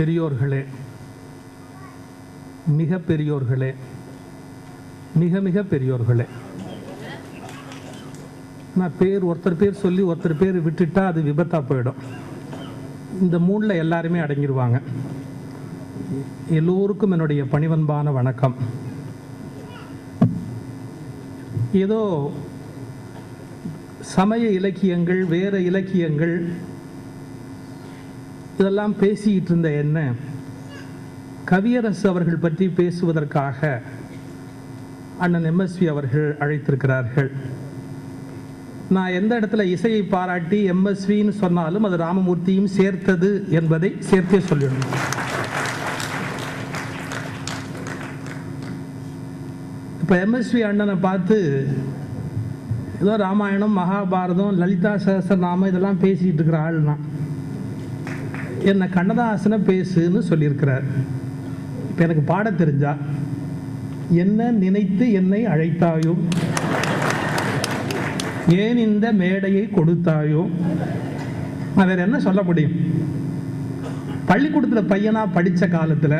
பெரியோர்களே, மிக பெரியோர்களே, மிக மிக பெரியோர்களே, நான் ஒருத்தர் பேர் சொல்லி ஒருத்தர் பேர் விட்டுட்டா அது விபத்தாக போயிடும். இந்த மூணில் எல்லாருமே அடங்கிடுவாங்க. எல்லோருக்கும் என்னுடைய பணிவன்பான வணக்கம். ஏதோ சமய இலக்கியங்கள், வேற இலக்கியங்கள் இதெல்லாம் பேசிக்கிட்டு இருந்த என்ன கவியரசு அவர்கள் பற்றி பேசுவதற்காக அண்ணன் எம்எஸ்வி அவர்கள் அழைத்திருக்கிறார்கள். நான் எந்த இடத்துல இசையை பாராட்டி எம்எஸ்வின்னு சொன்னாலும் அது ராமமூர்த்தியும் சேர்த்தது என்பதை சேர்த்தே சொல்லிடணும். இப்போ எம்எஸ்வி அண்ணனை பார்த்து ஏதோ ராமாயணம், மகாபாரதம், லலிதா சஹஸ்ரநாமம் இதெல்லாம் பேசிகிட்டு இருக்கிற ஆள்னா என்னை கண்ணதாசனை பேசுன்னு சொல்லியிருக்கிறார். இப்போ எனக்கு பாட தெரிஞ்சா என்ன நினைத்து என்னை அழைத்தாயோ, ஏன் இந்த மேடையை கொடுத்தாயோ, நான் வேற என்ன சொல்ல முடியும்? பள்ளிக்கூடத்தில் பையனா படித்த காலத்தில்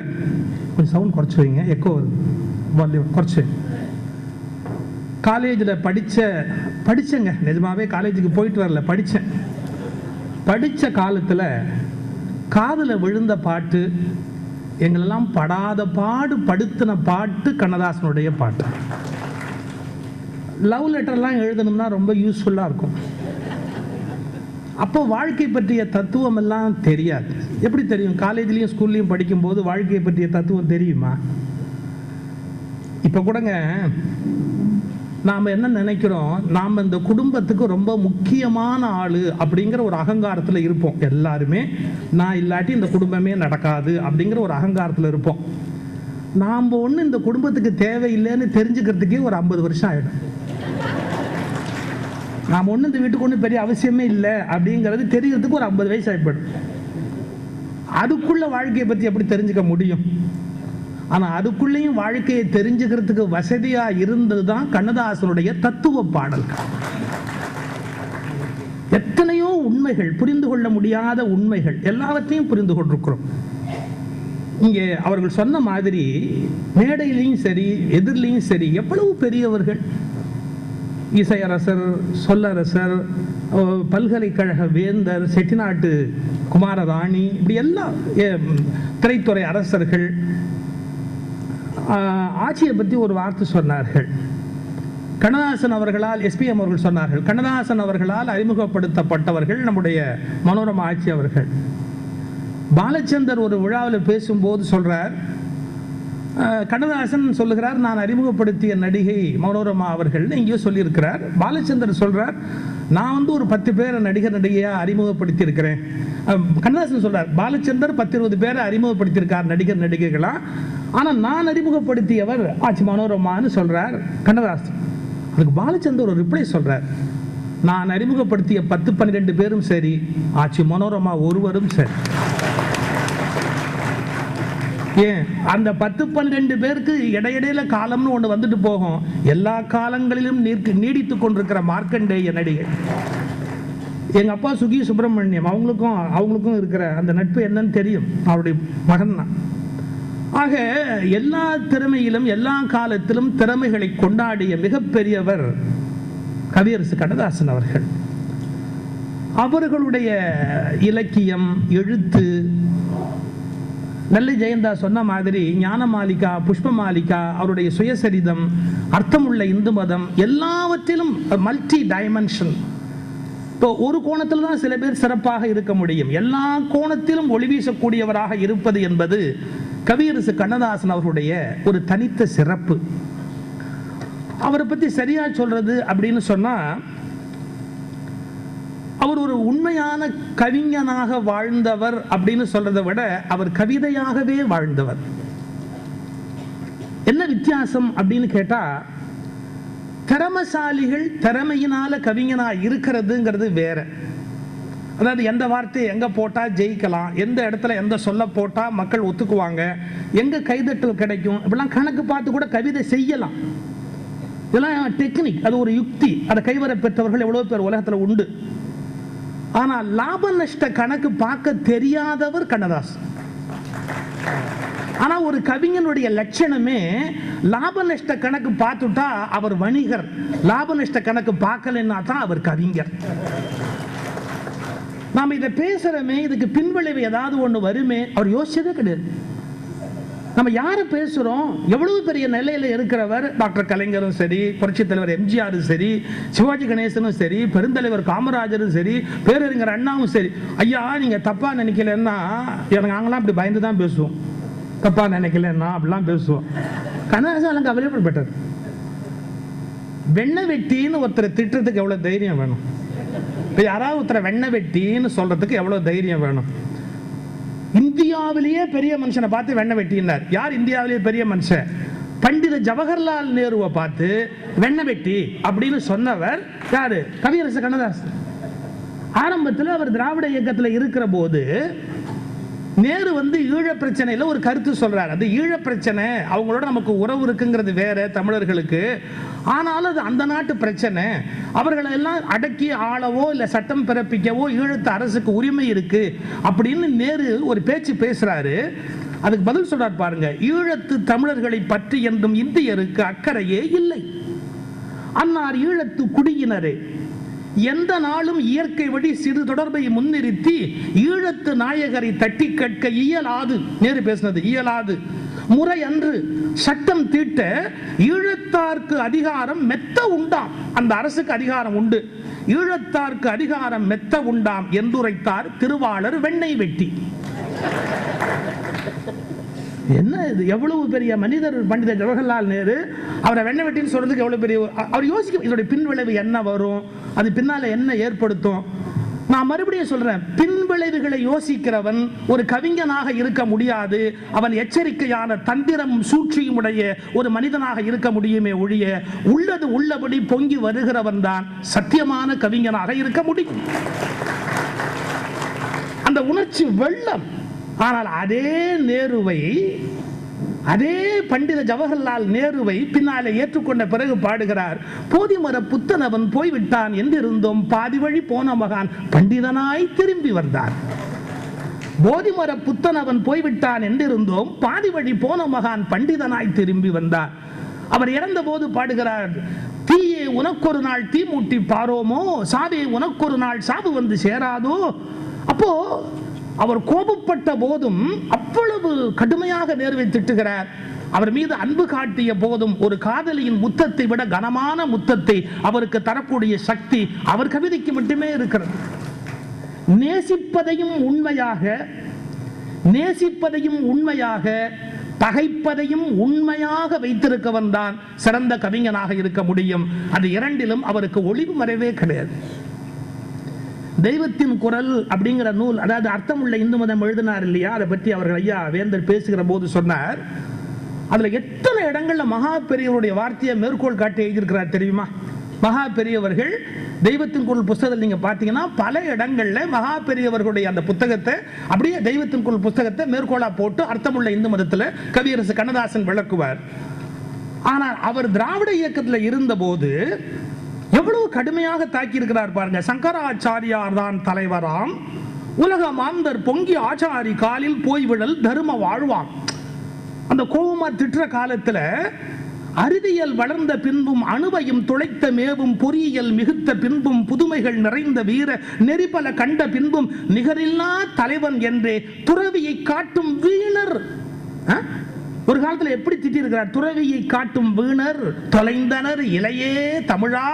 கொஞ்சம் சவுண்ட் குறைச்சி வைங்க, எக்கோ குறைச்சி. காலேஜில் படித்தேங்க, நிஜமாவே காலேஜுக்கு போயிட்டு வரல, படித்த காலத்தில் காதில் விழுந்த பாட்டு, எங்களெல்லாம் படாத பாடு படுத்தின பாட்டு கண்ணதாசனுடைய பாட்டு. லவ் லெட்டர்லாம் எழுதணும்னா ரொம்ப யூஸ்ஃபுல்லாக இருக்கும். அப்போ வாழ்க்கை பற்றிய தத்துவம் எல்லாம் தெரியாது. எப்படி தெரியும்? காலேஜ்லேயும் ஸ்கூல்லையும் படிக்கும்போது வாழ்க்கையை பற்றிய தத்துவம் தெரியுமா? இப்போ கூடங்க நாம் என்ன நினைக்கிறோம், நாம் இந்த குடும்பத்துக்கு ரொம்ப முக்கியமான ஆள் அப்படிங்கிற ஒரு அகங்காரத்தில் இருப்போம். எல்லாருமே நான் இல்லாட்டி இந்த குடும்பமே நடக்காது அப்படிங்கிற ஒரு அகங்காரத்தில் இருப்போம். நாம் ஒன்று இந்த குடும்பத்துக்கு தேவையில்லைன்னு தெரிஞ்சுக்கிறதுக்கே ஒரு 50 வருஷம் ஆகிடும். நாம் ஒன்று இந்த வீட்டுக்கு ஒன்றும் பெரிய அவசியமே இல்லை அப்படிங்கிறது தெரியறதுக்கு ஒரு 50 வயசு ஆகிப்படும். அதுக்குள்ள வாழ்க்கையை பற்றி எப்படி தெரிஞ்சுக்க முடியும்? ஆனால் அதுக்குள்ளேயும் வாழ்க்கையை தெரிஞ்சுக்கிறதுக்கு வசதியாக இருந்தது தான் கண்ணதாசனுடைய தத்துவ பாடல்கள். எத்தனையோ உண்மைகள், புரிந்து கொள்ள முடியாத உண்மைகள் எல்லாவற்றையும் புரிந்து கொண்டிருக்கிறோம். இங்கே அவர்கள் சொன்ன மாதிரி மேடையிலையும் சரி எதிரிலையும் சரி எவ்வளவு பெரியவர்கள், இசையரசர், சொல்லரசர், பல்கலைக்கழக வேந்தர், செட்டிநாட்டு குமாரராணி, இப்படி எல்லாம் திரைத்துறை அரசர்கள் ஆட்சியை பற்றி ஒரு வார்த்தை சொன்னார்கள். கண்ணதாசன் அவர்களால், எஸ்பிஎம் அவர்கள் சொன்னார்கள், கண்ணதாசன் அவர்களால் அறிமுகப்படுத்தப்பட்டவர்கள் நம்முடைய மனோரமா ஆட்சி அவர்கள். பாலச்சந்தர் ஒரு விழாவில் பேசும்போது சொல்றார், கண்ணதாசன் சொல்லுகிறார், நான் அறிமுகப்படுத்திய நடிகை மனோரமா அவர்கள் எங்கேயோ சொல்லியிருக்கிறார். பாலச்சந்தர் சொல்றார், நான் ஒரு 10 பேரை நடிகையா அறிமுகப்படுத்தி இருக்கிறேன். கண்ணதாசன் சொல்றார், பாலச்சந்தர் 10-20 பேரை அறிமுகப்படுத்தியிருக்கார் நடிகைகளா, ஆனால் நான் அறிமுகப்படுத்தியவர் ஆட்சி மனோரமான்னு சொல்றார் கண்ணதாசன். அதுக்கு பாலச்சந்தர் ஒரு ரிப்ளை சொல்றார், நான் அறிமுகப்படுத்திய 10-12 பேரும் சரி, ஆட்சி மனோரமா ஒருவரும் சரி. ஏன் அந்த 10-12 பேருக்கு இடையிடையில காலம்னு ஒன்று வந்துட்டு போகும். எல்லா காலங்களிலும் நீடித்துக் கொண்டிருக்கிற மார்க்கண்டேய நடிகை எங்க அப்பா சுகி சுப்பிரமணியம், அவங்களுக்கும் இருக்கிற அந்த நட்பு என்னன்னு தெரியும், அவருடைய மகன் தான். ஆக எல்லா திறமையிலும் எல்லா காலத்திலும் திறமைகளை கொண்டாடிய மிகப்பெரியவர் கவியரசு கண்ணதாசன் அவர்கள். அவர்களுடைய இலக்கியம், எழுத்து, நெல்லை ஜெயந்தா சொன்ன மாதிரி ஞானமாலிகா, புஷ்பமாலிகா, அவருடைய சுயசரிதம், அர்த்தமுள்ள இந்து மதம், எல்லாவற்றிலும் மல்டி டைமென்ஷன். இப்போ ஒரு கோணத்தில் தான் சில பேர் சிறப்பாக இருக்க முடியும், எல்லா கோணத்திலும் ஒளி வீசக்கூடியவராக இருப்பது என்பது கவியரசு கண்ணதாசன் அவர்களுடைய ஒரு தனித்த சிறப்பு. அவரை பற்றி சரியா சொல்றது அப்படின்னு சொன்னா, அவர் ஒரு உண்மையான கவிஞனாக வாழ்ந்தவர் அப்படின்னு சொல்றதை விட அவர் கவிதையாகவே வாழ்ந்தவர். என்ன வித்தியாசம் அப்படின்னு கேட்டா, திறமசாலிகள் திறமையினால கவிஞனா இருக்கிறதுங்கிறது வேற. அதாவது எந்த வார்த்தையை எங்க போட்டா ஜெயிக்கலாம், எந்த இடத்துல எந்த சொல்ல போட்டா மக்கள் ஒத்துக்குவாங்க, எங்க கைதட்டல் கிடைக்கும், இப்படிலாம் கணக்கு பார்த்து கூட கவிதை செய்யலாம். இதெல்லாம் டெக்னிக், அது ஒரு யுக்தி. அதை கைவர பெற்றவர்கள் எவ்வளவு பேர் உலகத்துல உண்டு. ஆனால் லாப நஷ்ட கணக்கு பார்க்க தெரியாதவர் கண்ணதாசன். ஆனா ஒரு கவிஞனுடைய லட்சணமே லாப நஷ்ட கணக்கு பார்த்துட்டா அவர் வணிகர், லாப நஷ்ட கணக்கு பார்க்கலன்னா தான் அவர் கவிஞர். நாம இதை பேசுறமே, இதுக்கு பின்விளைவு ஏதாவது ஒண்ணு வருமே அவர் யோசிச்சதே கிடையாது. நம்ம யாரை பேசுறோம்? எவ்வளவு பெரிய நிலையில இருக்கிறவர் டாக்டர் கலைஞரும் சரி, புரட்சி தலைவர் எம்ஜிஆரும் சரி, சிவாஜி கணேசனும் சரி, பெருந்தலைவர் காமராஜரும் சரி, பேரறிஞர் அண்ணாவும் சரி. ஐயா நீங்க தப்பா நினைக்கலன்னா, நாங்களாம் அப்படி பயந்து தான் பேசுவோம். தப்பா நினைக்கலன்னா அப்படிலாம் பேசுவோம். கண்ணதாசன் கவலைப்பட்டார். வெண்ணெய் வெட்டின்னு ஒருத்தரை திட்டுறதுக்கு எவ்வளவு தைரியம் வேணும்? இப்ப யாராவது ஒருத்தரை வெண்ணெய் வெட்டின்னு சொல்றதுக்கு எவ்வளவு தைரியம் வேணும்? இந்தியாவிலேயே பெரிய மனுஷனை பார்த்து வெண்ணெய் வெட்டினார். யார் இந்தியாவிலேயே பெரிய மனுஷன்? பண்டித ஜவஹர்லால் நேருவை பார்த்து வெண்ணெய் வெட்டி அப்படின்னு சொன்னவர் யாரு? கவியரசு கண்ணதாசன். ஆரம்பத்தில் அவர் திராவிட இயக்கத்தில் இருக்கிற போது நேரு ஈழ பிரச்சனையில ஒரு கருத்து சொல்றாரு. அது ஈழ பிரச்சனை, அவங்களோட நமக்கு உறவு இருக்குங்கிறது வேற தமிழர்களுக்கு, ஆனாலும் அது அந்த நாட்டு பிரச்சனை, அவர்களை எல்லாம் அடக்கி ஆளவோ இல்ல சட்டம் பிறப்பிக்கவோ ஈழத்து அரசுக்கு உரிமை இருக்கு அப்படின்னு நேரு ஒரு பேச்சு பேசுறாரு. அதுக்கு பதில் சொல்றார் பாருங்க. ஈழத்து தமிழர்களை பற்றி என்றும் இந்தியருக்கு அக்கறையே இல்லை. அன்னார் ஈழத்து குடியினரே, எந்த நாளும் இயற்கை வழி சிறு தொடர்பை முன்னிறுத்தி ஈழத்து நாயகரை தட்டி கேட்க இயலாது. நேரு பேசினது இயலாது, முறை அன்று. சட்டம் தீட்ட ஈழத்தார்க்கு அதிகாரம் மெத்த உண்டாம். அந்த அரசுக்கு அதிகாரம் உண்டு, ஈழத்தார்க்கு அதிகாரம் மெத்த உண்டாம் என்றுரைத்தார் திருவாளர் வெண்ணெய் வெட்டி. என்ன இது? எவ்வளவு பெரிய மனிதர் பண்டித ஜவஹர்லால் நேரு. அவரை வெண்ணெய் வெட்டின்னு சொல்றதுக்கு எவ்வளவு பெரிய, அவர் யோசிக்க இதோட பின்விளைவு என்ன வரும், அது பின்னால என்ன ஏற்படுத்தும். நான் மறுபடியும் சொல்றேன், பின்விளைவுகளை யோசிக்கிறவன் ஒரு கவிஞனாக இருக்க முடியாது. அவன் எச்சரிக்கையான தந்திரமும் சூழ்ச்சியும் உடைய ஒரு மனிதனாக இருக்க முடியுமே ஒழிய, உள்ளது உள்ளபடி பொங்கி வருகிறவன் தான் சத்தியமான கவிஞனாக இருக்க முடியும். அந்த உணர்ச்சி வெள்ளம். ஆனால் அதே நேருவை, அதே பண்டித ஜவஹர்லால் நேருவை பின்னாலே ஏற்றுக்கொண்ட பிறகு பாடுகிறார். போதிமர புத்தனவன் போய்விட்டான் என்றிருந்தோம், பாதி வழி போன மகான் பண்டிதனாய் திரும்பி வந்தார். போதிமர புத்தனவன் போய்விட்டான் என்றிருந்தோம், பாதி வழி போன மகான் பண்டிதனாய் திரும்பி வந்தார். அவர் இறந்த போது பாடுகிறார். தீயே உனக்கொரு நாள் தீ மூட்டி பாரோமோ, சாவே உனக்கொரு நாள் சாவு வந்து சேராதோ. அப்போ அவர் கோபப்பட்ட போதும் அவ்வளவு கடுமையாக நேருவை திட்டுகிறார். அவர் மீது அன்பு காட்டிய போதும் ஒரு காதலியின் முத்தத்தை விட கனமான முத்தத்தை அவருக்கு தரக்கூடிய சக்தி அவர் கவிதைக்கு மட்டுமே இருக்கிறது. நேசிப்பதையும் உண்மையாக பகைப்பதையும் உண்மையாக வைத்திருக்கவன் தான் சிறந்த கவிஞனாக இருக்க முடியும். அது இரண்டிலும் அவருக்கு ஒளிவு மறைவே கிடையாது. தெய்வத்தின் குரல் அப்படிங்கிற நூல், அதாவது அர்த்தமுள்ள இந்து மதம் எழுதினார் இல்லையா, அதை பற்றி அவர்கள் ஐயா வேந்தர் பேசுகிற போது சொன்னார். அதுல எத்தனை இடங்கள்ல மகா பெரியவருடைய வார்த்தையை மேற்கோள் காட்டி எழுதியிருக்கிறார் தெரியுமா? மகா பெரியவர்கள் தெய்வத்தின் குரல் புத்தகத்தில் நீங்க பாத்தீங்கன்னா பல இடங்கள்ல மகா பெரியவர்களுடைய அந்த புத்தகத்தை அப்படியே தெய்வத்தின் குரல் புத்தகத்தை மேற்கோளா போட்டு அர்த்தமுள்ள இந்து மதத்துல கவியரசு கண்ணதாசன் விளக்குவார். ஆனால் அவர் திராவிட இயக்கத்தில் இருந்த போது எவ்வளவு கடுமையாக தாக்கி இருக்கிறார் பாருங்க. சங்கராச்சாரியார் தான் தலைவராம், உலக மாந்தர் பொங்கி ஆச்சாரி காலில் போய்விடல் தர்ம வாழ்வாம். அந்த கோபமா திட்டுற காலத்துல அறிவியல் வளர்ந்த பின்பும் அணுவையும் துளைத்த மேவும் பொறியியல் மிகுத்த பின்பும் புதுமைகள் நிறைந்த வீர நெறிபல கண்ட பின்பும் நிகரில்லா தலைவன் என்றே துறவியை காட்டும் வீணர். ஒரு காலத்தில் எப்படி திட்டிருக்கிறார்? துறவியை காட்டும் வீணர் தொலைந்தனர் இளையே தமிழா,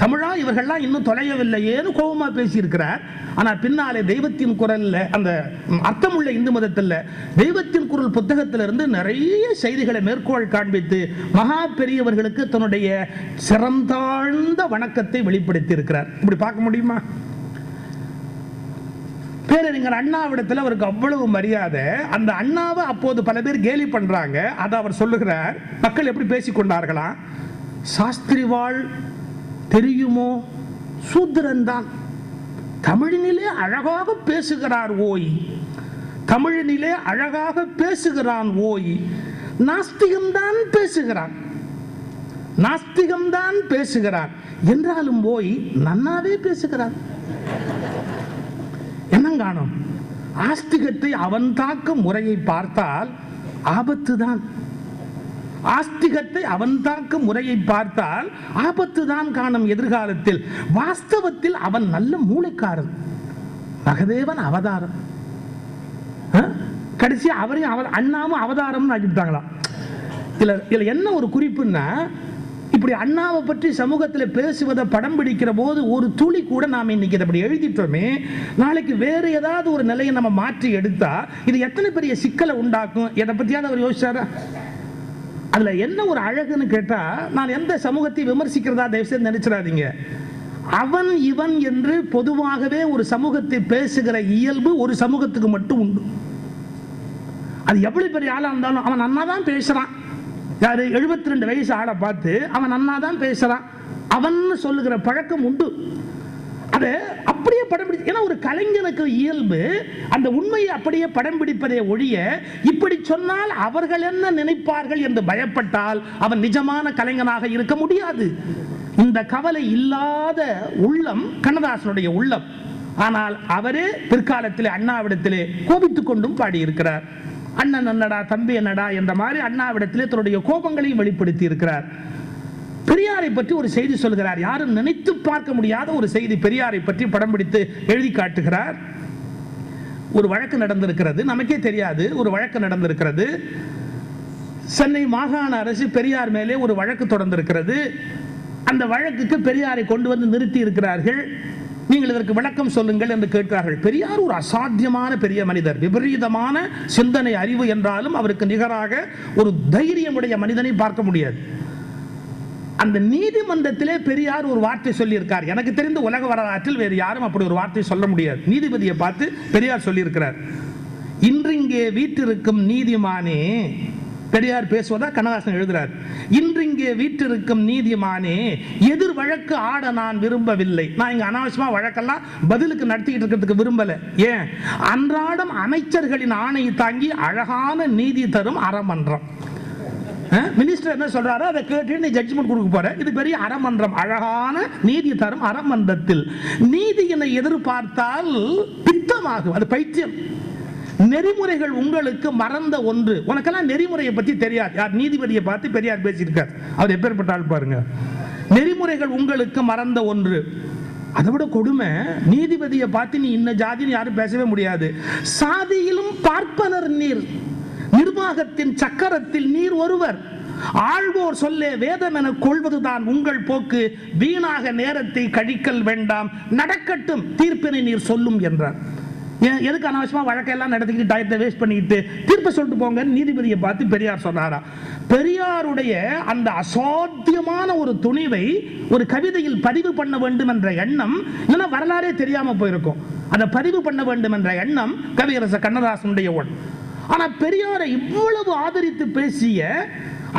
தமிழா இவர்கள்லாம் இன்னும் தொலையவில்லையேன்னு கோபமா பேசியிருக்கிறார். ஆனால் பின்னாலே தெய்வத்தின் குரல்ல, அந்த அர்த்தமுள்ள இந்து மதத்தில் தெய்வத்தின் குரல் புத்தகத்திலிருந்து நிறைய செய்திகளை மேற்கோள் காண்பித்து மகா பெரியவர்களுக்கு தன்னுடைய சிறந்தாழ்ந்த வணக்கத்தை வெளிப்படுத்தி இருக்கிறார். இப்படி பார்க்க முடியுமா? பேரறிஞர் அண்ணாவிடத்தில் அவருக்கு அவ்வளவு மரியாதை. அந்த அண்ணாவை அப்போது பல பேர் கேலி பண்றாங்க. அதை அவர் சொல்லுகிறார். மக்கள் எப்படி பேசிக்கொண்டார்களா? சாஸ்திரிவாள் தெரியுமோ, சூத்திரன் தான், தமிழினிலே அழகாக பேசுகிறார் ஓய், தமிழினிலே அழகாக பேசுகிறான் ஓய், நாஸ்திகம்தான் பேசுகிறான், நாஸ்திகம்தான் பேசுகிறான் என்றாலும் ஓய் நன்னாவே பேசுகிறான். என்ன காணும்? ஆஸ்திகத்தை அவன் தாக்கும் முறையை பார்த்தால் ஆபத்து தான். ஆஸ்திகத்தை அவன் தாக்கும் முறையை பார்த்தால் ஆபத்து தான் காணும் எதிர்காலத்தில். வாஸ்தவத்தில் அவன் நல்ல மூளைக்காரன், மகதேவன் அவதாரம். கடைசி அவரையும் அண்ணாவும் அவதாரம் ஆக்கிட்டாங்களாம். இதுல என்ன ஒரு குறிப்புன்னா, இப்படி அண்ணாவை பற்றி சமூகத்தில் பேசுவதை படம் பிடிக்கிற போது ஒரு துளி கூட நாம இன்னைக்கு அப்படி எழுதிட்டோமே, நாளைக்கு வேற ஏதாவது ஒரு நிலையை நம்ம மாற்றி எடுத்தா இது எத்தனை பெரிய சிக்கலை உண்டாக்கும். எதை பத்தியாவது அவர் யோசிச்சாரா? அதுல என்ன ஒரு அழகுன்னு கேட்டா, நான் எந்த சமூகத்தை விமர்சிக்கிறதா தயவுசெய்து நினைச்சிடாதீங்க. அவன் இவன் என்று பொதுவாகவே ஒரு சமூகத்தை பேசுகிற இயல்பு ஒரு சமூகத்துக்கு மட்டும் உண்டு. அது எவ்வளவு பெரிய ஆளா இருந்தாலும் அவன் நன்னா தான் பேசுறான். யாரு 72 வயசு ஆளை பார்த்து அவன் நன்னா தான் பேசுறான் அவன் சொல்லுகிற பழக்கம் உண்டு. அதை அப்படியே படம் பிடி, ஏன்னா ஒரு கலைஞனுக்கு இயல்பு அந்த உண்மையை அப்படியே படம் பிடிப்பதை ஒழிய, இப்படி சொன்னால் அவர்கள் என்ன நினைப்பார்கள் என்று பயப்பட்டால் அவன் நிஜமான கலைஞனாக இருக்க முடியாது. இந்த கவலை இல்லாத உள்ளம் கண்ணதாசனுடைய உள்ளம். ஆனால் அவரே பிற்காலத்திலே அண்ணாவிடத்திலே கோபித்துக் கொண்டும் பாடியிருக்கிறார். அண்ணன் என்னடா தம்பி என்னடா என்ற மாதிரி அண்ணாவிடத்திலே தன்னுடைய கோபங்களையும் வெளிப்படுத்தி இருக்கிறார். பெரியாரை பற்றி ஒரு செய்தி சொல்கிறார், யாரும் நினைத்து பார்க்க முடியாத ஒரு செய்தி பெரியாரை பற்றி படம் பிடித்து எழுதி காட்டுகிறார். ஒரு வழக்கு நடந்திருக்கிறது, நமக்கே தெரியாது. ஒரு வழக்கு நடந்திருக்கிறது. சென்னை மாகாண அரசு பெரியார் மேலே ஒரு வழக்கு தொடர்ந்திருக்கிறது. அந்த வழக்குக்கு பெரியாரை கொண்டு வந்து நிறுத்தி இருக்கிறார்கள். நீங்கள் இதற்கு விளக்கம் சொல்லுங்கள் என்று கேட்கிறார்கள். பெரியார் ஒரு அசாத்தியமான பெரிய மனிதர், விபரீதமான சிந்தனை அறிவு என்றாலும் அவருக்கு நிகராக ஒரு தைரியமுடைய மனிதனை பார்க்க முடியாது. அந்த நீதிமன்றத்திலே பெரியார் ஒரு வார்த்தை சொல்லியிருக்கார். எனக்கு தெரிந்த உலக வரலாற்றில் வேறு யாரும் அப்படி ஒரு வார்த்தை சொல்ல முடியாது. நீதிபதியை பார்த்து பெரியார் சொல்லியிருக்கிறார், இன்று இங்கே வீற்றிருக்கும் நீதிமானே. பெரியார் பேசுவதா கண்ணதாசன் எழுதுறார். இன்று இங்கே வீற்றிருக்கும் நீதிமானே, எதிர் வழக்கு ஆட நான் விரும்பவில்லை. நான் இங்க அனாவசியமா வழக்கெல்லாம் பதிலுக்கு நடத்திக்கிட்டு இருக்கிறதுக்கு விரும்பல. ஏன்? அன்றாடம் அமைச்சர்களின் ஆணையை தாங்கி அழகான நீதி தரும் அறமன்றம். மினிஸ்டர் என்ன சொல்றாரோ அதை கேட்டு நீ ஜட்ஜ்மெண்ட் கொடுக்க போற. இது பெரிய அறமன்றம், அழகான நீதி தரும் அறமன்றத்தில் நீதியினை எதிர்பார்த்தால் பித்தமாகும், அது பைத்தியம். நெறிமுறைகள் உங்களுக்கு மறந்த ஒன்று. உனக்கெல்லாம் நெறிமுறையை பத்தி தெரியாது. யார்? நீதிபதியை பார்த்து பெரியார் பேசியிருக்கார். அவர் எப்பேற்பட்ட ஆள் பாருங்க. நெறிமுறைகள் உங்களுக்கு மறந்த ஒன்று. அதை விட கொடுமை, நீதிபதியை பார்த்து நீ இன்ன ஜாதின்னு யாரும் பேசவே முடியாது. சாதியிலும் பார்ப்பனர் நீர், நிர்வாகத்தின் சக்கரத்தில் நீர் ஒருவர். ஆழ்வோர் சொல்லே வேதம் என கொள்வதுதான் உங்கள் போக்கு. வீணாக நேரத்தை கழிக்கல் வேண்டாம், நடக்கட்டும் தீர்ப்பினை நீர் சொல்லும் என்றார். எதுக்கு அனாவசியமா வழக்கெல்லாம் நடத்திக்கிட்டு டயத்தை வேஸ்ட் பண்ணிக்கிட்டு தீர்ப்பு சொல்லிட்டு போங்க நீதிபதியை பார்த்து பெரியார் சொன்னாரா. பெரியாருடைய அந்த அசாத்தியமான ஒரு துணிவை ஒரு கவிதையில் பதிவு பண்ண வேண்டும் என்ற எண்ணம், இல்லைன்னா வரலாறே தெரியாம போயிருக்கும். அதை பதிவு பண்ண வேண்டும் என்ற எண்ணம் கவியரசர் கண்ணதாசனுடைய ஒன்று. ஆனா பெரியாரை இவ்வளவு ஆதரித்து பேசிய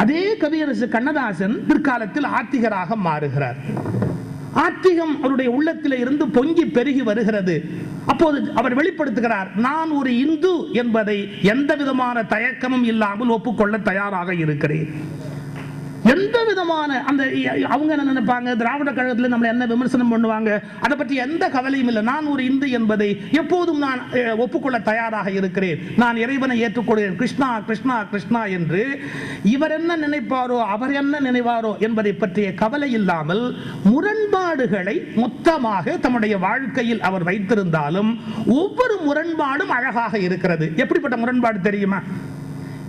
அதே கவியரசர் கண்ணதாசன் பிற்காலத்தில் ஆத்திகராக மாறுகிறார். ஆத்திகம் அவருடைய உள்ளத்திலே இருந்து பொங்கி பெருகி வருகிறது. அப்போது அவர் வெளிப்படுத்துகிறார், நான் ஒரு இந்து என்பதை எந்த விதமான தயக்கமும் இல்லாமல் ஒப்புக்கொள்ள தயாராக இருக்கிறேன். எந்த விதமான அந்த அவங்க என்ன நினைப்பாங்க, திராவிட கழகத்தில் நம்மளை என்ன விமர்சனம் பண்ணுவாங்க, அதை பற்றி எந்த கவலையும் இல்லை. நான் ஒரு இந்து என்பதை எப்போதும் நான் ஒப்புக்கொள்ள தயாராக இருக்கிறேன். நான் இறைவனை ஏற்றுக்கொள்கிறேன், கிருஷ்ணா கிருஷ்ணா கிருஷ்ணா என்று. இவர் என்ன நினைப்பாரோ அவர் என்ன நினைவாரோ என்பதை பற்றிய கவலை இல்லாமல் முரண்பாடுகளை மொத்தமாக தம்முடைய வாழ்க்கையில் அவர் வைத்திருந்தாலும் ஒவ்வொரு முரண்பாடும் அழகாக இருக்கிறது. எப்படிப்பட்ட முரண்பாடு தெரியுமா?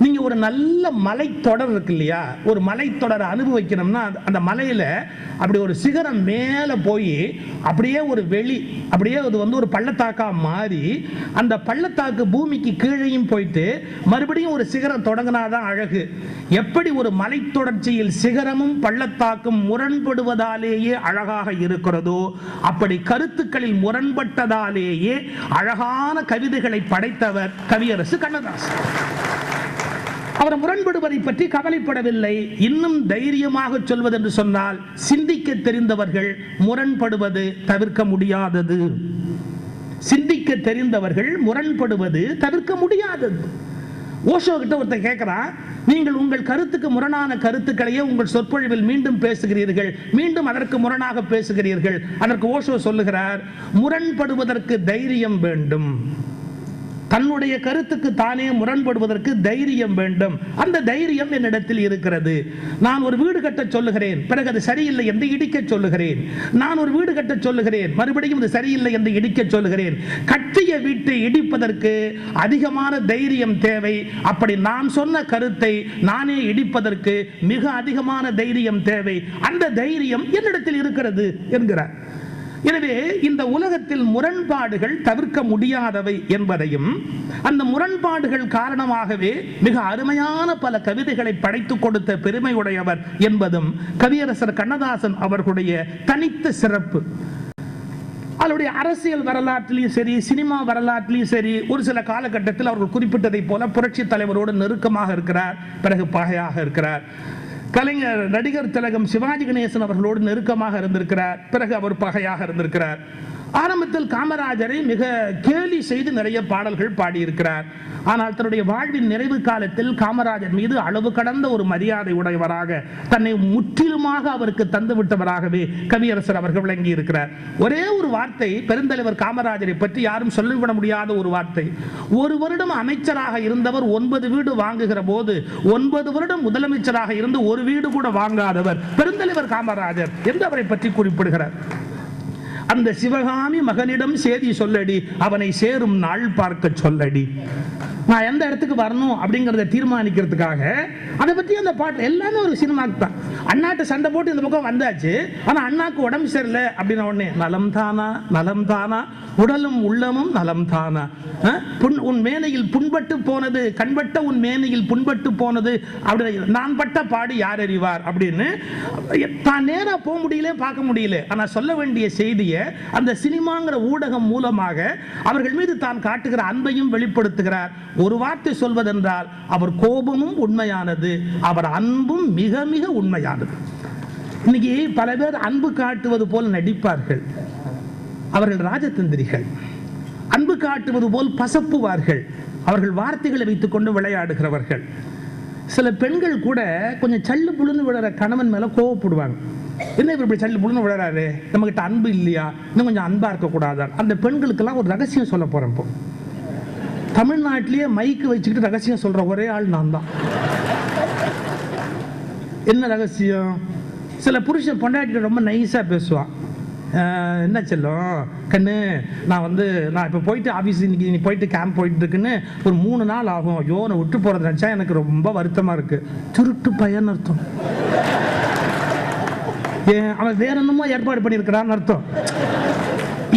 நீங்க ஒரு நல்ல மலைத்தொடர் இருக்கு இல்லையா, ஒரு மலைத்தொடரை அனுபவிக்கணும்னா அந்த மலையில அப்படி ஒரு சிகரம் மேல போய் அப்படியே ஒரு வெளி, அப்படியே அது வந்து ஒரு பள்ளத்தாக்கா மாறி அந்த பள்ளத்தாக்கு பூமிக்கு கீழையும் போயிட்டு மறுபடியும் ஒரு சிகரம் தொடங்கினாதான் அழகு. எப்படி ஒரு மலைத்தொடர்ச்சியில் சிகரமும் பள்ளத்தாக்கும் முரண்படுவதாலேயே அழகாக இருக்கிறதோ, அப்படி கருத்துக்களில் முரண்பட்டதாலேயே அழகான கவிதைகளை படைத்தவர் கவியரசு கண்ணதாசன். அவர் முரண்படுவதை பற்றி கவலைப்படவில்லை. இன்னும் தைரியமாக சொல்வது என்று சொன்னால், சிந்திக்க தெரிந்தவர்கள் முரண்படுவது தவிர்க்க முடியாதது. சிந்திக்க தெரிந்தவர்கள் முரண்படுவது தவிர்க்க முடியாதது. ஓஷோ கிட்ட ஒருத்தர் கேட்கிறான், நீங்கள் உங்கள் கருத்துக்கு முரணான கருத்துக்களையே உங்கள் சொற்பொழிவில் மீண்டும் பேசுகிறீர்கள், மீண்டும் அதற்கு முரணாக பேசுகிறீர்கள். அதற்கு ஓஷோ சொல்லுகிறார், முரண்படுவதற்கு தைரியம் வேண்டும். தன்னுடைய கருத்துக்கு தானே முரண்படுவதற்கு தைரியம் வேண்டும். அந்த தைரியம் என்னிடத்தில் இருக்கிறது. நான் ஒரு வீடு கட்ட சொல்லுகிறேன், பிறகு அது சரியில்லை என்று இடிக்க சொல்லுகிறேன். நான் ஒரு வீடு கட்ட சொல்லுகிறேன், மறுபடியும் அது சரியில்லை என்று இடிக்க சொல்லுகிறேன். கட்டிய வீட்டை இடிப்பதற்கு அதிகமான தைரியம் தேவை. அப்படி நான் சொன்ன கருத்தை நானே இடிப்பதற்கு மிக அதிகமான தைரியம் தேவை. அந்த தைரியம் என்னிடத்தில் இருக்கிறது என்கிறார். எனவே இந்த உலகத்தில் முரண்பாடுகள் தவிர்க்க முடியாதவை என்பதையும், அந்த முரண்பாடுகள் காரணமாகவே மிக அருமையான பல கவிதைகளை படைத்துக் கொடுத்த பெருமையுடையவர் என்பதும் கவியரசர் கண்ணதாசன் அவர்களுடைய தனித்த சிறப்பு. அவருடைய அரசியல் வரலாற்றிலையும் சரி, சினிமா வரலாற்றிலையும் சரி, ஒரு சில காலகட்டத்தில் அவர்கள் குறிப்பிட்டதை போல புரட்சி தலைவரோடு நெருக்கமாக இருக்கிறார், பிறகு பகையாக இருக்கிறார். கலைஞர் நடிகர் திலகம் சிவாஜி கணேசன் அவர்களோடு நெருக்கமாக இருந்திருக்கிறார், பிறகு அவர் பகையாக இருந்திருக்கிறார். ஆரம்பத்தில் காமராஜரை மிக கேலி செய்து நிறைய பாடல்கள் பாடியிருக்கிறார். ஆனால் தன்னுடைய வாழ்வின் நிறைவு காலத்தில் காமராஜர் மீது அளவு கடந்த ஒரு மரியாதை உடையவராக, தன்னை முற்றிலுமாக அவருக்கு தந்துவிட்டவராகவே கவியரசர் அவர்கள் விளங்கி இருக்கிறார். ஒரே ஒரு வார்த்தை பெருந்தலைவர் காமராஜரை பற்றி யாரும் சொல்லிவிட முடியாத ஒரு வார்த்தை. ஒரு வருடம் அமைச்சராக இருந்தவர் 9 வீடு வாங்குகிற போது 9 வருடம் முதலமைச்சராக இருந்து ஒரு வீடு கூட வாங்காதவர் பெருந்தலைவர் காமராஜர் என்று அவரை பற்றி குறிப்பிடுகிறார். அந்த சிவகாமி மகனிடம் சேதி சொல்லடி, அவனை சேரும் நாள் பார்க்க சொல்லடி. நான் எந்த இடத்துக்கு வரணும் அப்படிங்கறத தீர்மானிக்கிறதுக்காக அதை பத்தி அந்த பாட்டு எல்லாமே ஒரு சினிமாக்கு தான். அண்ணாட்ட சண்டை போட்டு இந்த பக்கம் வந்தாச்சு. ஆனா அண்ணாக்கு உடம்பு சரியில்லை அப்படின்ன உடனே நலம் தானா நலம் தானா, உடலும் உள்ளமும் நலம் தானா, உன் மேனையில் புண்பட்டு போனது, கண்பட்ட உன் மேனையில் புண்பட்டு போனது அப்படி நான் பட்ட பாடு யார் அறிவார் அப்படின்னு தான் நேரா போக முடியல, பார்க்க முடியல. ஆனா சொல்ல வேண்டிய செய்தியை அந்த சினிமாங்கிற ஊடகம் மூலமாக அவர்கள் மீது தான் காட்டுகிற அன்பையும் வெளிப்படுத்துகிறார். ஒரு வார்த்தை சொல்வதென்றால் அவர் கோபமும் உண்மையானது, அவர் அன்பும் மிக மிக உண்மையானது. இன்னைக்கு பல பேர் அன்பு காட்டுவது போல் நடிப்பார்கள், அவர்கள் ராஜதந்திரிகள். அன்பு காட்டுவது போல் பசப்புவார்கள், அவர்கள் வார்த்தைகளை வைத்துக் கொண்டு விளையாடுகிறவர்கள். சில பெண்கள் கூட கொஞ்சம் சல்லு புழுன்னு விழுற கணவன் மேல கோவப்படுவாங்க. என்ன இப்படி சல்லு புழுன்னு விழுறாரு, நம்ம கிட்ட அன்பு இல்லையா, இன்னும் கொஞ்சம் அன்பா இருக்கக்கூடாதா? அந்த பெண்களுக்கெல்லாம் ஒரு ரகசியம் சொல்ல போறேன். இப்போ தமிழ்நாட்டிலேயே மைக்கு வச்சுக்கிட்டு ரகசியம் சொல்ற ஒரே ஆள் நான் தான். என்ன ரகசியம்? சில புருஷன் பொண்டாட்டிட்ட ரொம்ப நைஸா பேசுவான். என்ன செல்லும் கண்ணு, நான் இப்போ போயிட்டு ஆஃபீஸ், இன்னைக்கு நீ போயிட்டு கேம்ப் போயிட்டு இருக்குன்னு ஒரு 3 நாள் ஆகும். ஐயோ, நான் விட்டு போறது நினைச்சா எனக்கு ரொம்ப வருத்தமா இருக்கு. திருட்டு பையன் அர்த்தம். அவன் வேற என்னமோ ஏற்பாடு பண்ணியிருக்கிறான்னு அர்த்தம்.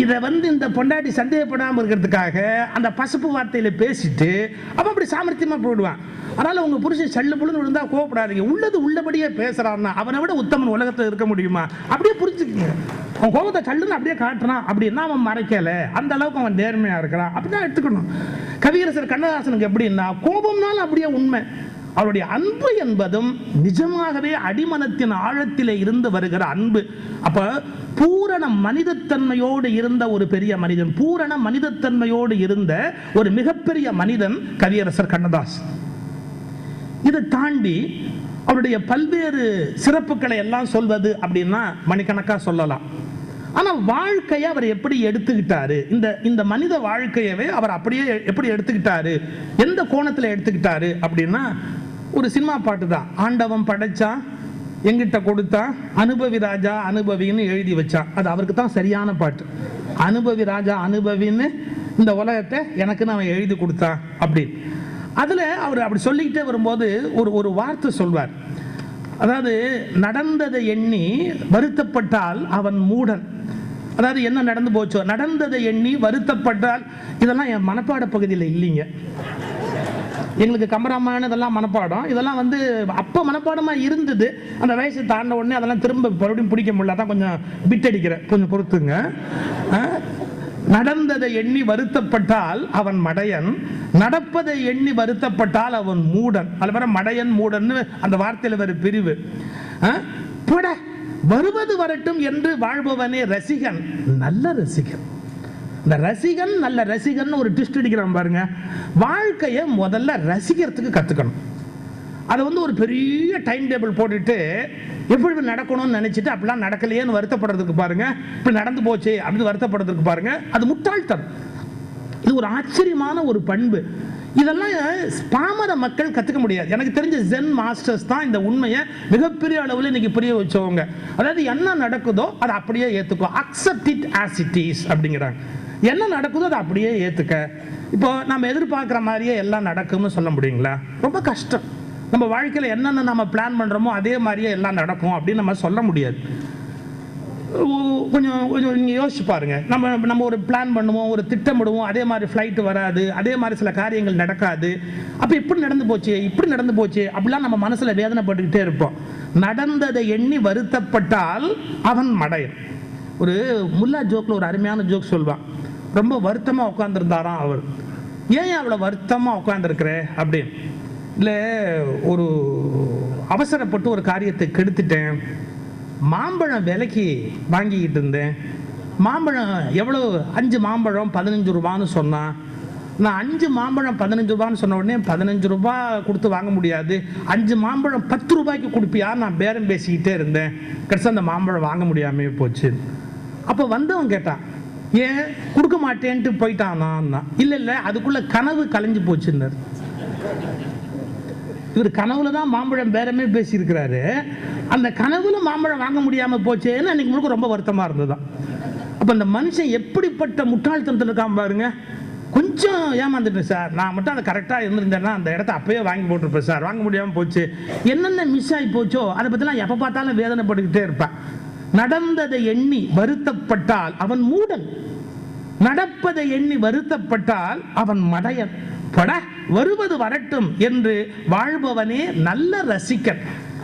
இதை இந்த பொண்டாட்டி சந்தேகப்படாமல் இருக்கிறதுக்காக அந்த பசுப்பு வார்த்தையில பேசிட்டு அவன் அப்படி சாமர்த்தியமா போயிடுவான். அதனால உங்க புருஷன் சல்லு புள்ளுன்னு விழுந்தா கோவப்படாதீங்க. உள்ளது உள்ளபடியே பேசுறான்னா அவனை விட உத்தமன் உலகத்தில் இருக்க முடியுமா? அப்படியே புரிஞ்சுக்கங்க. அவன் கோபத்தை சல்லுன்னு அப்படியே காட்டுறான் அப்படின்னா அவன் மறைக்கல, அந்த அளவுக்கு அவன் நேர்மையா இருக்கிறான் அப்படிதான் எடுத்துக்கணும். கவியரசர் கண்ணதாசனுக்கு எப்படின்னா கோபம்னாலும் அப்படியே உண்மை. அவருடைய அன்பு என்பதும் நிஜமாகவே அடிமனத்தின் ஆழத்திலே இருந்து வருகிற அன்பு. அப்ப பூரண மனிதத்தன்மையோடு இருந்த ஒரு பெரிய மனிதன், பூரண மனிதத்தன்மையோடு இருந்த ஒரு மிகப்பெரிய மனிதன் கவியரசர் கண்ணதாசன். இதை தாண்டி அவருடைய பல்வேறு சிறப்புகளை எல்லாம் சொல்வது அப்படின்னா மணிக்கணக்கா சொல்லலாம். ஆனா வாழ்க்கையை அவர் எப்படி எடுத்துக்கிட்டாரு, இந்த மனித வாழ்க்கையவே அவர் அப்படியே எப்படி எடுத்துக்கிட்டாரு, எந்த கோணத்துல எடுத்துக்கிட்டாரு அப்படின்னா ஒரு சினிமா பாட்டு தான். ஆண்டவன் படைச்சான், எங்கிட்ட கொடுத்தா, அனுபவி ராஜா அனுபவின்னு எழுதி வச்சான். அது அவருக்கு தான் சரியான பாட்டு. அனுபவி ராஜா அனுபவின்னு இந்த உலகத்தை எனக்கு அவன் எழுதி கொடுத்தான் அப்படின்னு. அதுல அவர் அப்படி சொல்லிக்கிட்டே வரும்போது ஒரு வார்த்தை சொல்வார். அதாவது நடந்ததை எண்ணி வருத்தப்பட்டால் அவன் மூடன். அதாவது என்ன நடந்து போச்சோ, நடந்ததை எண்ணி வருத்தப்பட்டால், இதெல்லாம் என் மனப்பாட பகுதியில் இல்லைங்க. எங்களுக்கு கம்பராமாயணம் இதெல்லாம் மனப்பாடம். இதெல்லாம் அப்ப மனப்பாடமா இருந்தது. அந்த வயசு தாண்ட உடனே அதெல்லாம் திரும்ப மறுபடியும் பிடிக்க முடியல. அதான் கொஞ்சம் பிட் அடிக்கிறேன், கொஞ்சம் பொறுத்துங்க. நடந்ததை எண்ணி வருத்தப்பட்டால் அவன் மடையன், நடப்பதை எண்ணி வருத்தப்பட்டால் அவன் மூடன். அது வர மடையன் மூடன் அந்த வார்த்தையில வேற பிரிவு. வருவது வரட்டும் என்று வாழ்பவனே ரசிகன், நல்ல ரசிகன். இந்த ரசிகன் நல்ல ரசிகன் ஒரு ட்விஸ்ட் அடிக்கிறான் பாருங்க. வாழ்க்கையை முதல்ல ரசிக்கிறதுக்கு கத்துக்கணும். அது ஒரு பெரிய டைம் டேபிள் போட்டுட்டு எப்படி நடக்கணும்னு நினைச்சிட்டு அப்படிலாம் நடக்கலையேன்னு வருத்தப்படுறதுக்கு பாருங்க, இப்படி நடந்து போச்சு அப்படின்னு வருத்தப்படுறதுக்கு பாருங்க, அது முட்டாள்தனம். இது ஒரு ஆச்சரியமான ஒரு பண்பு. இதெல்லாம் பாமர மக்கள் கற்றுக்க முடியாது. எனக்கு தெரிஞ்ச ஜென் மாஸ்டர்ஸ் தான் இந்த உண்மையை மிகப்பெரிய அளவில் இன்னைக்கு புரிய வச்சவங்க. அதாவது என்ன நடக்குதோ அதை அப்படியே ஏற்றுக்கோ, accept it as it is அப்படிங்கிறாங்க. என்ன நடக்குதோ அதை அப்படியே ஏற்றுக்க. இப்போ நம்ம எதிர்பார்க்குற மாதிரியே எல்லாம் நடக்கும்னு சொல்ல முடியுங்களா? ரொம்ப கஷ்டம். நம்ம வாழ்க்கையில் என்னென்ன நம்ம பிளான் பண்ணுறோமோ அதே மாதிரியே எல்லாம் நடக்கும் அப்படின்னு நம்ம சொல்ல முடியாது. கொஞ்சம் நீங்கள் யோசிச்சு பாருங்க. நம்ம ஒரு பிளான் பண்ணுவோம், ஒரு திட்டமிடுவோம், அதே மாதிரி ஃப்ளைட்டு வராது, அதே மாதிரி சில காரியங்கள் நடக்காது. அப்போ இப்படி நடந்து போச்சு, இப்படி நடந்து போச்சு அப்படிலாம் நம்ம மனசில் வேதனைப்பட்டுக்கிட்டே இருப்போம். நடந்ததை எண்ணி வருத்தப்பட்டால் அவன் மடையன். ஒரு முல்லா ஜோக்கில் ஒரு அருமையான ஜோக் சொல்வான். ரொம்ப வருத்தமாக உட்காந்துருந்தாராம் அவர். ஏன் அவ்வளோ வருத்தமாக உட்காந்துருக்குற அப்படின்னு. இல்லை, ஒரு அவசரப்பட்டு ஒரு காரியத்தை கெடுத்துட்டேன். மாம்பழம் விலைக்கு வாங்கிக்கிட்டு இருந்தேன். மாம்பழம் எவ்வளோ? 5 மாம்பழம் 15 ரூபான்னு சொன்னான். நான் 5 மாம்பழம் 15 ரூபான்னு சொன்ன உடனே 15 ரூபா கொடுத்து வாங்க முடியாது, 5 மாம்பழம் 10 ரூபாய்க்கு கொடுப்பியா நான் பேரம் பேசிக்கிட்டே இருந்தேன். கடைசி அந்த மாம்பழம் வாங்க முடியாமே போச்சு. அப்போ வந்தவன் கேட்டான், ஏன் கொடுக்க மாட்டேன்ட்டு போயிட்டானா? இல்லை, அதுக்குள்ள கனவு கலைஞ்சு போச்சுன்னார். இவர் கனவுல தான் மாம்பழம் பேரமே பேசியிருக்கிறாரு. அந்த கனவுல மாம்பழம் வாங்க முடியாம போச்சேன்னு அன்னைக்கு முழுக்க ரொம்ப வருத்தமா இருந்ததுதான். அப்ப அந்த மனுஷன் எப்படிப்பட்ட முட்டாள்தனத்தில் இருக்கான் பாருங்க. கொஞ்சம் ஏமாந்துட்டேன் சார், நான் மட்டும் அதை கரெக்டாக இருந்திருந்தேன்னா அந்த இடத்த அப்பயே வாங்கி போட்டிருப்பேன் சார், வாங்க முடியாமல் போச்சு. என்னென்ன மிஸ் ஆகி போச்சோ அதை பற்றிலாம் எப்போ பார்த்தாலும் வேதனைப்பட்டுக்கிட்டே இருப்பேன். நடந்ததை எண்ணி வருத்தப்பட்டால் அவன் மூடன், நடப்பதை எண்ணி வருத்தப்பட்டால் அவன் மடையன். பட வருவது வரட்டும் என்று வாழ்பவனே நல்ல ரசிக்கன்.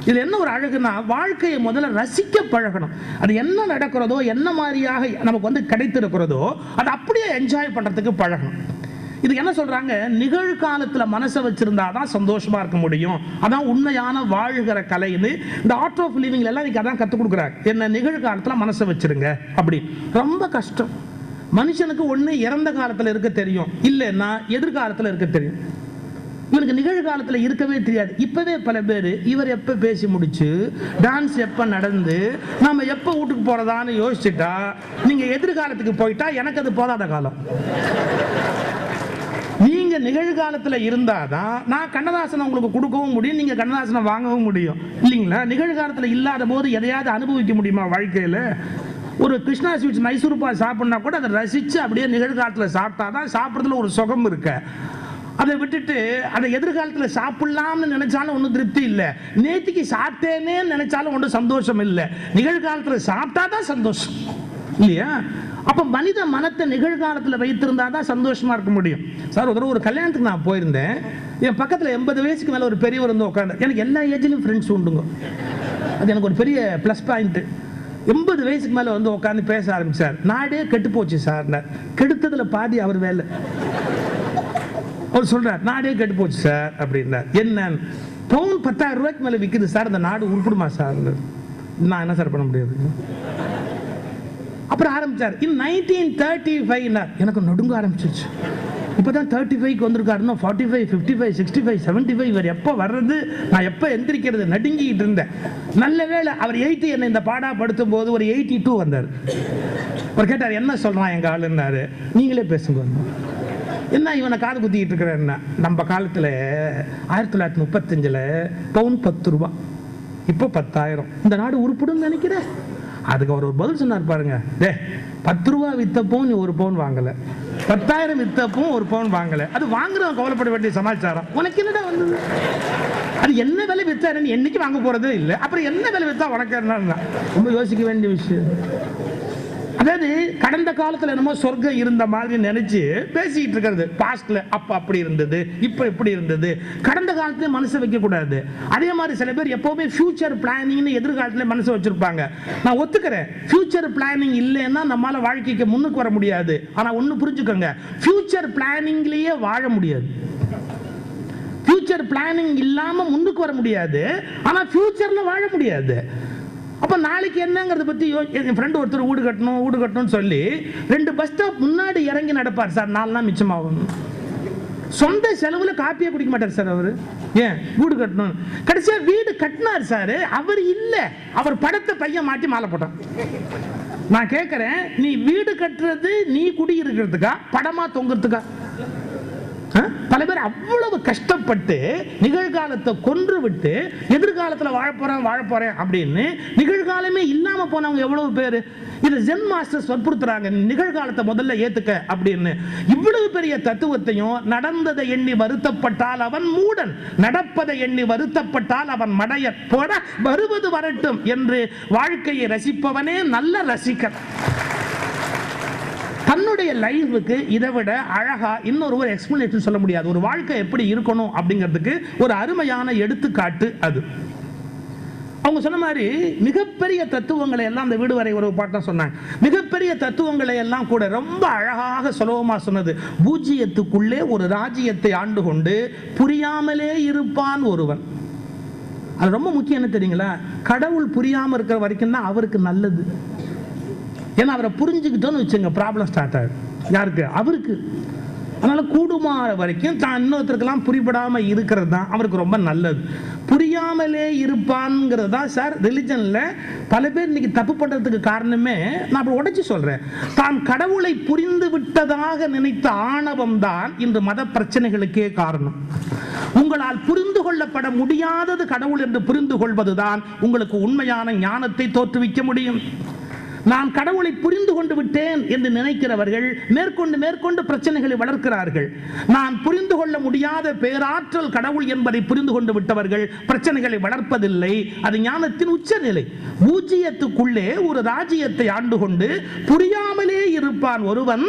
இது என்ன ஒரு அழகுனா, வாழ்க்கையை முதல்ல ரசிக்க பழகணும். அது என்ன நடக்கிறதோ, என்ன மாதிரியாக நமக்கு கிடைத்திருக்கிறதோ அதை அப்படியே என்ஜாய் பண்றதுக்கு பழகணும். இது என்ன சொல்றாங்க, நிகழ்காலத்தில் மனசை வச்சிருந்தாதான் சந்தோஷமா இருக்க முடியும். அதான் உண்மையான வாழ்கிற கலைன்னு இந்த ஆர்ட் ஆஃப் லிவிங்ல எல்லாம் இன்னைக்கு அதான் கற்றுக் கொடுக்குறாங்க. என்ன நிகழ்காலத்தில் மனசை வச்சிருங்க அப்படி. ரொம்ப கஷ்டம். மனுஷனுக்கு ஒன்று இறந்த காலத்தில் இருக்க தெரியும், இல்லைன்னா எதிர்காலத்தில் இருக்க தெரியும். இவனுக்கு நிகழ்காலத்தில் இருக்கவே தெரியாது. இப்பவே பல பேர் இவர் எப்போ பேசி முடிச்சு, டான்ஸ் எப்போ நடந்து, நம்ம எப்போ வீட்டுக்கு போறதான்னு யோசிச்சுட்டா, நீங்க எதிர்காலத்துக்கு போயிட்டா எனக்கு அது போதாத காலம். நீங்க நிகழ்காலத்தில் இருந்தாதான் நான் கண்ணதாசனை உங்களுக்கு கொடுக்கவும் முடியும், நீங்க கண்ணதாசனை வாங்கவும் முடியும், இல்லைங்களா? நிகழ்காலத்தில் இல்லாத போது எதையாவது அனுபவிக்க முடியுமா வாழ்க்கையில்? ஒரு கிருஷ்ணா ஸ்வீட்ஸ் மைசூர் பாக் சாப்பிட்னா கூட அதை ரசித்து அப்படியே நிகழ்காலத்தில் சாப்பிட்டா தான் சாப்பிட்றதுல ஒரு சுகம் இருக்கு. அதை விட்டுட்டு அதை எதிர்காலத்தில் சாப்பிடலாம்னு நினைச்சாலும் ஒன்றும் திருப்தி இல்லை, நேற்றுக்கு சாப்பிட்டேனே நினைச்சாலும் ஒன்றும் சந்தோஷம் இல்லை. நிகழ்காலத்தில் சாப்பிட்டா தான் சந்தோஷம், இல்லையா? அப்போ மனித மனத்தை நிகழ்காலத்தில் வைத்திருந்தா தான் சந்தோஷமா இருக்க முடியும். சார், ஒரு கல்யாணத்துக்கு நான் போயிருந்தேன். என் பக்கத்தில் 80 வயசுக்கு மேலே ஒரு பெரியவர் வந்து உட்காந்து, எனக்கு எல்லா ஏஜ்லையும் ஃப்ரெண்ட்ஸ் உண்டுங்க, அது எனக்கு ஒரு பெரிய ப்ளஸ் பாயிண்ட்டு. 80 வயசுக்கு மேலே வந்து உட்காந்து பேச ஆரம்பிச்சார். நாடே கெட்டு போச்சு சார். கெடுத்ததுல பாதி அவர் வேலை. அவர் சொல்றார், நாடே கெட்டு போச்சு சார் அப்படின்னார். என்ன, பவுன் 10,000 ரூபாய்க்கு மேலே விற்குது சார், அந்த நாடு உருப்பிடுமா சார்? நான் என்ன சார் பண்ண முடியாது. அப்புறம் ஆரம்பிச்சார், இன் 1935 எனக்கு நடுங்க ஆரம்பிச்சிருச்சு. இப்போதான் 35க்கு வந்திருக்காருன்னா 45, 55, 65, 75 இவர் எப்போ வர்றது, நான் எப்போ எந்திரிக்கிறது நடுங்கிட்டு இருந்தேன். நல்ல வேளை அவர் 80 என்னை இந்த பாடா படுத்தும் போது ஒரு 82 வந்தார். அவர் கேட்டார், என்ன சொல்றான் எங்க ஆளுன்னாரு. நீங்களே பேசுங்க. என்ன இவனை காது குத்திக்கிட்டு இருக்கிற? நம்ம காலத்தில் 1935 பவுன் 10 ரூபா, இப்போ 10,000. இந்த நாடு உருப்பிடும் நினைக்கிறேன். அதுக்கு அவர் ஒரு பதில் சொன்னார் பாருங்க, 10 ரூபா வித்தப்பவும் நீ 1 பவுன் வாங்கல, 10,000 வித்தப்பவும் 1 பவுன் வாங்கல, அது வாங்குறவன் கவலைப்பட வேண்டிய சமாச்சாரம். உனக்கு என்னடா வந்தது? அது என்ன விலை வித்தாரு என்னைக்கு வாங்க போறதே இல்லை, அப்புறம் என்ன விலை வித்தா உனக்கு என்ன? ரொம்ப யோசிக்க வேண்டிய விஷயம். அதாவது கடந்த காலத்தில் என்னமோ சொர்க்கம் இருந்த மாதிரி நினைச்சு பேசிட்டு இருக்கிறது. பாஸ்ட்ல அப்ப அப்படி இருந்தது, இப்ப எப்படி இருந்தது, கடந்த காலத்துல மனசை வைக்க கூடாது. அதே மாதிரி சில பேர் எப்பவுமே ஃபியூச்சர் பிளானிங்னு எதிர்காலத்துல மனசை வச்சிருப்பாங்க. நான் ஒத்துக்கிறேன், ஃபியூச்சர் பிளானிங் இல்லைன்னா நம்மளால வாழ்க்கைக்கு முன்னுக்கு வர முடியாது. ஆனா ஒண்ணு புரிஞ்சுக்கோங்க, ஃபியூச்சர் பிளானிங்லயே வாழ முடியாது. ஃபியூச்சர் பிளானிங் இல்லாம முன்னுக்கு வர முடியாது, ஆனா ஃபியூச்சர்ல வாழ முடியாது. அப்ப நாளைக்கு என்னங்கிறத பத்தி என் ஃப்ரெண்ட் ஒருத்தர் வீடு கட்டணும்னு சொல்லி 2 பஸ் ஸ்டாப் முன்னாடி இறங்கி நடப்பார் சார். 4 நாள் மிச்சமாகும். சொந்த செலவுல காப்பியே குடிக்க மாட்டார் சார் அவரு. ஏன் வீடு கட்டணும்? கடைசியா வீடு கட்டினார் சார். அவர் இல்ல, அவர் படத்தை பையன் மாட்டி மாலை போட்டான். நான் கேட்கிறேன், நீ வீடு கட்டுறது நீ குடி இருக்கிறதுக்கா படமா தொங்குறதுக்கா? பல பேர் அவ்வளவு கஷ்டப்பட்டு நிகழ்காலத்தை கொன்று விட்டு எதிர்காலத்தில் வாழப்போறேன் அப்படின்னு நிகழ்காலமே இல்லாம போனவங்க எவ்வளவு பேர். இதை ஜென் மாஸ்டர்ஸ் வற்புறுத்துறாங்க, நிகழ்காலத்தை முதல்ல ஏத்துக்க அப்படின்னு. இவ்வளவு பெரிய தத்துவத்தையும் நடந்ததை எண்ணி வருத்தப்பட்டால் அவன் மூடன், நடப்பதை எண்ணி வருத்தப்பட்டால் அவன் மடையன், போட வருவது வரட்டும் என்று வாழ்க்கையை ரசிப்பவனே நல்ல ரசிகன். தன்னுடைய லைஃபுக்கு இதை விட அழகா இன்னொரு எக்ஸ்பிளனேஷன் சொல்ல முடியாது. ஒரு வாழ்க்கை எப்படி இருக்கணும் அப்படிங்கிறதுக்கு ஒரு அருமையான எடுத்துக்காட்டு அது. அவங்க சொன்ன மாதிரி மிகப்பெரிய தத்துவங்களை எல்லாம் அந்த வீடு வரை ஒரு பாட்டம் சொன்னாங்க. மிகப்பெரிய தத்துவங்களை எல்லாம் கூட ரொம்ப அழகாக சுலபமா சொன்னது. பூஜ்ஜியத்துக்குள்ளே ஒரு ராஜ்யத்தை ஆண்டு கொண்டு புரியாமலே இருப்பான் ஒருவன். அது ரொம்ப முக்கியம். என்ன தெரியுங்களா? கடவுள் புரியாம இருக்கிற வரைக்கும் தான் அவருக்கு நல்லது. ஏன்னா அவரை புரிஞ்சுக்கிட்டோன்னு வச்சுங்க, ப்ராப்ளம் ஸ்டார்ட் ஆகும். யாருக்கு? அவருக்கு. அதனால கூடுமாற வரைக்கும் தான் இன்னொருத்தருக்கெல்லாம் புரிபடாம இருக்கிறது தான் அவருக்கு ரொம்ப நல்லது. புரியாமலே இருப்பான்ங்கிறது தான் சார் ரிலிஜன்ல பல பேர் இன்னைக்கு தப்பு பண்றதுக்கு காரணமே. நான் அப்படி உடைச்சு சொல்றேன், தான் கடவுளை புரிந்து விட்டதாக நினைத்த ஆணவம் தான் இன்று மத பிரச்சனைகளுக்கே காரணம். உங்களால் புரிந்து கொள்ளப்பட முடியாதது கடவுள் என்று புரிந்து கொள்வதுதான் உங்களுக்கு உண்மையான ஞானத்தை தோற்றுவிக்க முடியும். நான் கடவுளை புரிந்து கொண்டு விட்டேன் என்று நினைக்கிறவர்கள் மேற்கொண்டு பிரச்சனைகளை வளர்க்கிறார்கள். நான் புரிந்து கொள்ள முடியாத பேராற்றல் கடவுள் என்பதை புரிந்து கொண்டு விட்டவர்கள் பிரச்சனைகளை வளர்ப்பதில்லை. அது ஞானத்தின் உச்சநிலை. பூஜ்ஜியத்துக்குள்ளே ஒரு ராஜ்யத்தை ஆண்டு கொண்டு புரியாமலே இருப்பான் ஒருவன்.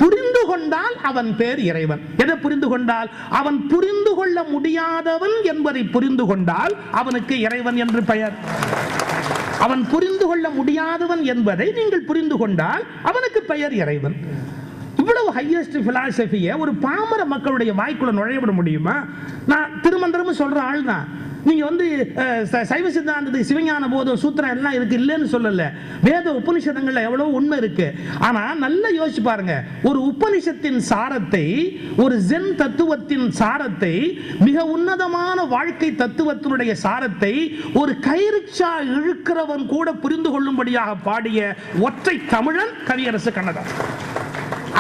புரிந்து கொண்டால் அவன் பேர் இறைவன். எதை புரிந்து கொண்டால்? அவன் புரிந்து கொள்ள முடியாதவன் என்பதை புரிந்து கொண்டால் அவனுக்கு இறைவன் என்று பெயர். அவன் புரிந்து கொள்ள முடியாதவன் என்பதை நீங்கள் புரிந்து கொண்டால் அவனுக்கு பெயர் இறைவன். இவ்வளவு ஹையஸ்ட் பிலாசபியை ஒரு பாமர மக்களுடைய வாய்க்குள்ள நுழைய முடியுமா? நான் திருமந்திரமும் சொல்ற ஆள் தான். நீங்க சைவ சித்தாந்தத்துக்கு சிவஞான போத சூத்திரம் எல்லாம் இருக்கு, இல்லைன்னு சொல்லல. வேத உபனிஷதங்கள்ல எவ்வளவு உண்மை இருக்கு. ஆனா நல்லா யோசிச்சு பாருங்க, ஒரு உபனிஷத்தின் சாரத்தை, ஒரு ஜென் தத்துவத்தின் சாரத்தை, மிக உன்னதமான வாழ்க்கை தத்துவத்தினுடைய சாரத்தை ஒரு கைரிக்ஷா இழுக்கிறவன் கூட புரிந்து கொள்ளும்படியாக பாடிய ஒற்றை தமிழன் கவியரசு கண்ணதாசன்.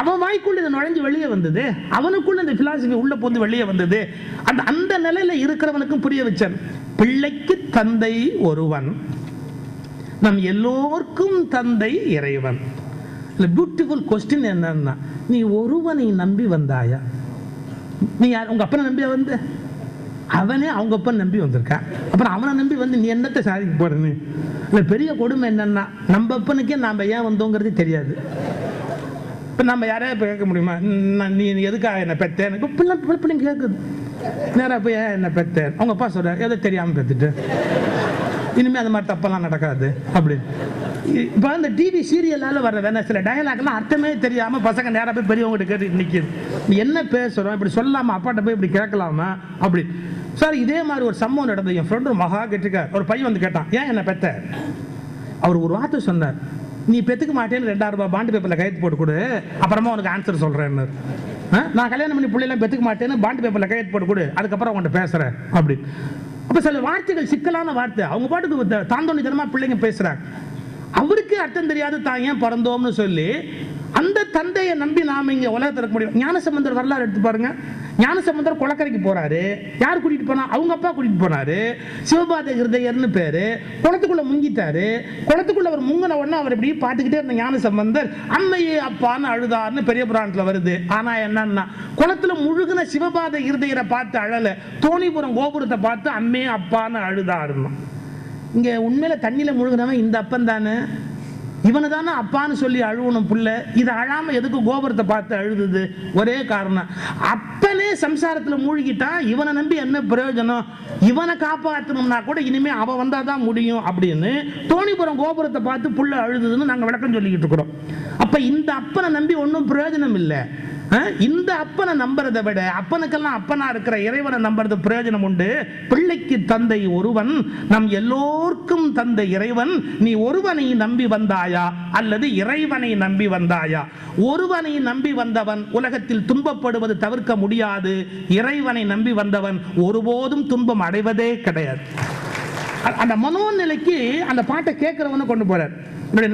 அவன் வாய்க்குள்ள இது நுழைஞ்சு வெளியே வந்தது, அவனுக்குள்ள இந்த பிலாசபி உள்ள போந்து வெளியே வந்தது. அந்த நிலையில இருக்கிறவனுக்கும் புரிய வச்சான். பிள்ளைக்கு தந்தை ஒருவன், நம் எல்லோருக்கும் தந்தை இறைவன். பியூட்டிஃபுல் கொஸ்டின் என்னன்னா, நீ ஒருவனை நம்பி வந்தாயா? நீ உங்க அப்பனை நம்பி வந்து, அவனே அவங்க அப்பன் நம்பி வந்திருக்கான். அப்புறம் அவனை நம்பி வந்து நீ என்னத்தை சாதிக்க போறன்னு? இல்ல, பெரிய கொடுமை என்னன்னா, நம்ம அப்பனுக்கே நாம ஏன் வந்தோங்கிறது தெரியாது. நம்ம யாரையா கேட்க முடியுமா, நீ எதுக்காக என்ன பெத்தேன்? பிள்ளைங்க கேட்குது நேரா போய் என்ன பெத்தேன். அவங்க அப்பா சொல்ற, எதோ தெரியாம பெத்துட்டு இனிமே அந்த மாதிரி தப்பெல்லாம் நடக்காது அப்படின்னு. இப்போ இந்த டிவி சீரியலால வர்ற வேணா சில டயலாக்லாம் அர்த்தமே தெரியாம பசங்க நேரா போய் பெரியவங்க கேட்டு நிற்கிது. நீ என்ன பேசுறோம், இப்படி சொல்லாமா, அப்பாட்ட போய் இப்படி கேட்கலாமா அப்படி. சார் இதே மாதிரி ஒரு சம்பவம் நடந்தது. என் ஃப்ரெண்டு மகா கேட்டிருக்கார். ஒரு பையன் வந்து கேட்டான், ஏன் என்ன பெத்த? அவர் ஒரு வார்த்தை சொன்னார், நீ பெத்துக்க மாட்டேன்னு 2000 ரூபாய் பாண்டு பேப்பர்ல கையெழுத்து போட்டு கொடு, அப்புறமா உனக்கு ஆன்சர் சொல்றேன்னு. நான் கல்யாணம் பண்ணி பிள்ளைலாம் பெத்துக்க மாட்டேன்னு பாண்டு பேப்பர்ல கையெழுத்து போட்டு கொடு, அதுக்கப்புறம் உங்கள்கிட்ட பேசுறேன் அப்படி. அப்ப சில வார்த்தைகள் சிக்கலான வார்த்தை, அவங்க பாட்டுக்கு தாந்தோணி தினமா பிள்ளைங்க பேசுறாங்க. அவருக்கு அர்த்தம் தெரியாது தான் ஏன் பிறந்தோம்னு சொல்லி. அந்த தந்தையை நம்பி நாம இங்க உலகத்தில் இருக்க முடியும். ஞானசம்பந்தர் வரலாறு எடுத்து பாருங்க. ஞானசம்பந்தர் குளக்கரைக்கு போறாரு. யார் கூட்டிட்டு போனா? அவங்க அப்பா கூட்டிட்டு போனாரு. சிவபாத ஹிருதயர்னு பேரு. குளத்துக்குள்ள முங்கிட்டாரு. குளத்துக்குள்ள அவர் முங்கின உடனே அவர் இப்படி பார்த்துக்கிட்டே இருந்த ஞானசம்பந்தர் அம்மையே அப்பான்னு அழுதாருன்னு பெரிய புராணத்துல வருது. ஆனா என்னன்னா, குளத்துல முழுகின சிவபாத ஹிருதயரை பார்த்து அழல, தோணிபுரம் கோபுரத்தை பார்த்து அம்மே அப்பான்னு அழுதாருன்னு. இங்க உண்மையில தண்ணியில முழுகினவன் இந்த அப்பன் தானே, இவனு தானே அப்பான்னு சொல்லி அழுவணும் புள்ள. இதை அழாம எதுக்கு கோபுரத்தை பார்த்து அழுதுது? ஒரே காரணம், அப்பனே சம்சாரத்துல மூழ்கிட்டா இவனை நம்பி என்ன பிரயோஜனம்? இவனை காப்பாற்றணும்னா கூட இனிமே அவன் வந்தாதான் முடியும் அப்படின்னு தோணிபுரம் கோபுரத்தை பார்த்து புள்ள அழுதுன்னு நாங்க விளக்கம் சொல்லிக்கிட்டு இருக்கிறோம். அப்ப இந்த அப்பனை நம்பி ஒன்றும் பிரயோஜனம் இல்லை. இந்த அப்பனை நம்புறதை விட அப்பனுக்கெல்லாம் அப்பனா இருக்கிற இறைவனை நம்புறது பிரயோஜனம் உண்டு. பிள்ளைக்கு தந்தை ஒருவன், நம் எல்லோருக்கும் தந்தை இறைவன். நீ ஒருவனை நம்பி வந்தாயா அல்லது இறைவனை நம்பி வந்தாயா? ஒருவனை நம்பி வந்தவன் உலகத்தில் துன்பப்படுவது தவிர்க்க முடியாது. இறைவனை நம்பி வந்தவன் ஒருபோதும் துன்பம் அடைவதே கிடையாது. அந்த மனோநிலைக்கு அந்த பாட்டை கேட்கிறவனை கொண்டு போறார்.